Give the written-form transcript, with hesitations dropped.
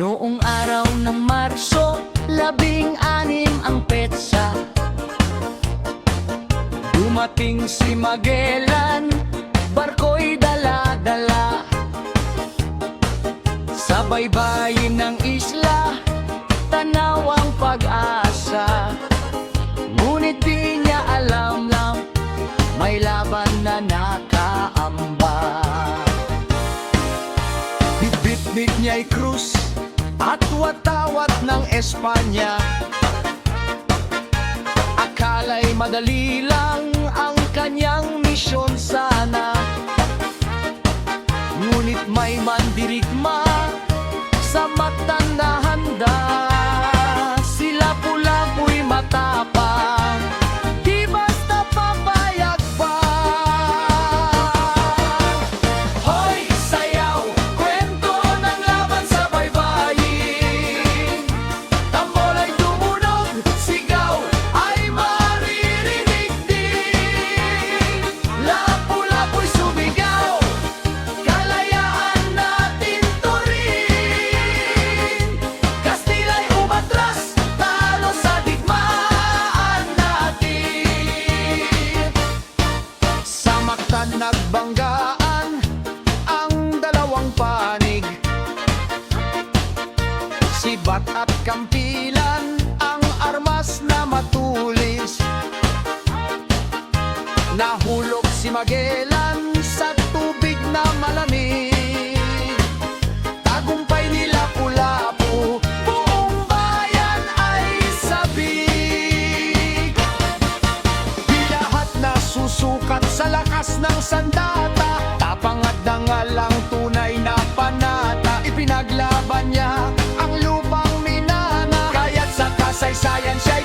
Noong araw ng Marso, 16 ang petsa. Dumating si Magellan, barko'y dala-dala. Sa baybayin ng isla, tanaw ang pag-asa. Ngunit di niya alam na may laban na nakaamba. Bitbit niya'y krus at watawat ng Espanya. Akala'y madali lang ang kanyang misyon sana. Ngunit may mandirigma sa mata na handa. Sila pula-pu'y matapang, di basta papayag pa. Hoy, sayaw, kwento ng laban sa baybayin. Tambol ay tumunog, sigaw ay maririnig din. Lapu-lapu'y sumigaw, kalayaan natin to rin. Kastila'y umatras, talo sa digmaan natin. Sa Mactan nagbanggaan ang dalawang panig. Sibat at Kampilan ang armas na matulis. Nahulog si Magellan sa tubig na malamig. Tagumpay ni Lapu-Lapu, buong bayan ay sabik. Di lahat nasusukat sa lakas ng sandata. Tapang at dangal ang tunay na panata. Ipinaglaban niya ang lupang minana. Kaya't sa kasaysayan siya'y